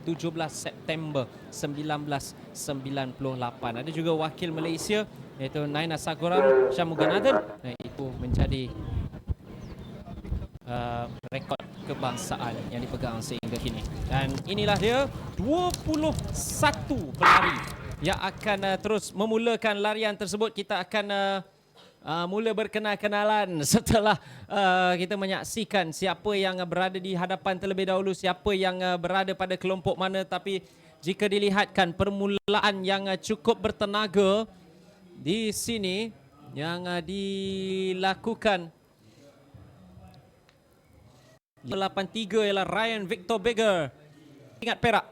17 September 1998. Ada juga wakil Malaysia iaitu Naina Saguram Syamuganathan. Itu menjadi rekod kebangsaan yang dipegang sehingga kini. Dan inilah dia 21 pelari yang akan terus memulakan larian tersebut. Kita akan mula berkenal-kenalan setelah kita menyaksikan siapa yang berada di hadapan terlebih dahulu, siapa yang berada pada kelompok mana. Tapi jika dilihatkan permulaan yang cukup bertenaga di sini yang dilakukan, 83 ialah Ryan Victor Beger, pingat perak.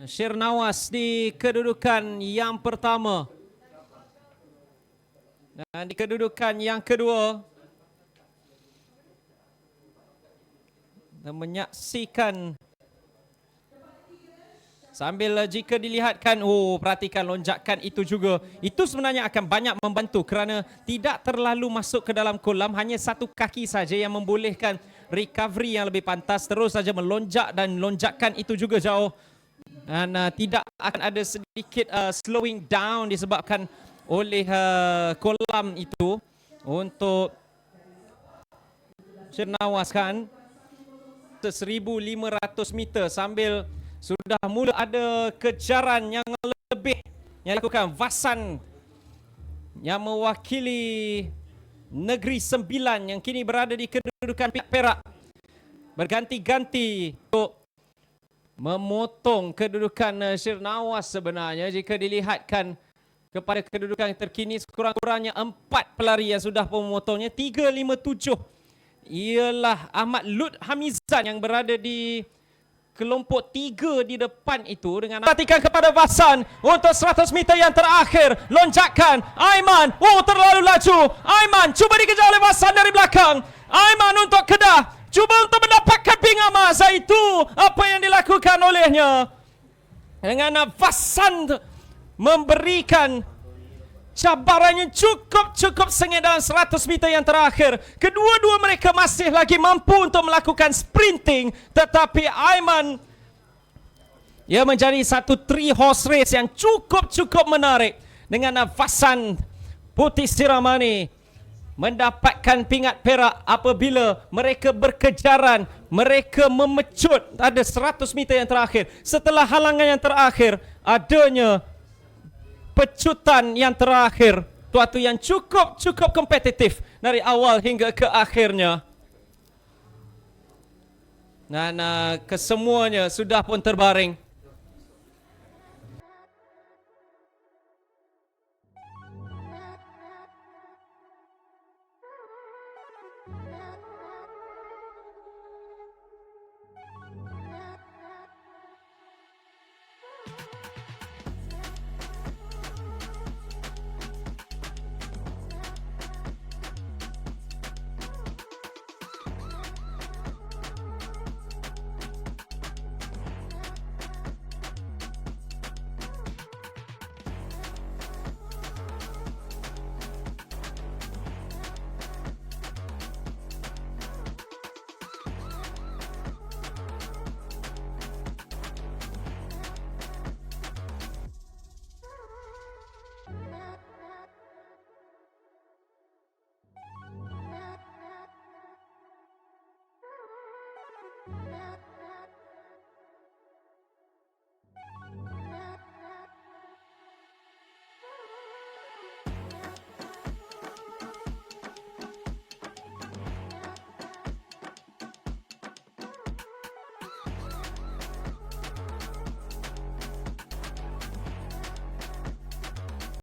Shirnawas di kedudukan yang pertama. Dan di kedudukan yang kedua, dan menyaksikan sambil jika dilihatkan, perhatikan lonjakan itu juga. Itu sebenarnya akan banyak membantu kerana tidak terlalu masuk ke dalam kolam, hanya satu kaki saja yang membolehkan recovery yang lebih pantas. Terus saja melonjak dan lonjakan itu juga jauh. Dan tidak akan ada sedikit slowing down disebabkan oleh kolam itu. Untuk Shirnawas kan 1,500 meter sambil sudah mula ada kejaran yang lebih yang dilakukan. Vasan yang mewakili Negeri Sembilan yang kini berada di kedudukan pihak perak berganti-ganti untuk memotong kedudukan Shirnawas. Sebenarnya jika dilihatkan kepada kedudukan terkini, sekurang-kurangnya 4 pelari yang sudah memotongnya. 357 ialah Ahmad Lut Hamizan yang berada di kelompok 3 di depan itu. Dengan perhatikan kepada Vasan untuk 100 meter yang terakhir. Lonjakan Aiman, terlalu laju. Aiman cuba dikejar oleh Vasan dari belakang. Aiman untuk Kedah cuba untuk mendapatkan pinggan emas. Itu apa yang dilakukan olehnya. Dengan Vasan memberikan cabaran yang cukup sengit dalam 100 meter yang terakhir. Kedua-dua mereka masih lagi mampu untuk melakukan sprinting, tetapi Aiman, ia menjadi satu 3 horse race yang cukup menarik. Dengan Vasan Putih Siramani mendapatkan pingat perak apabila mereka berkejaran, mereka memecut ada 100 meter yang terakhir. Setelah halangan yang terakhir, adanya pecutan yang terakhir, suatu yang cukup kompetitif dari awal hingga ke akhirnya. Dan kesemuanya sudah pun terbaring.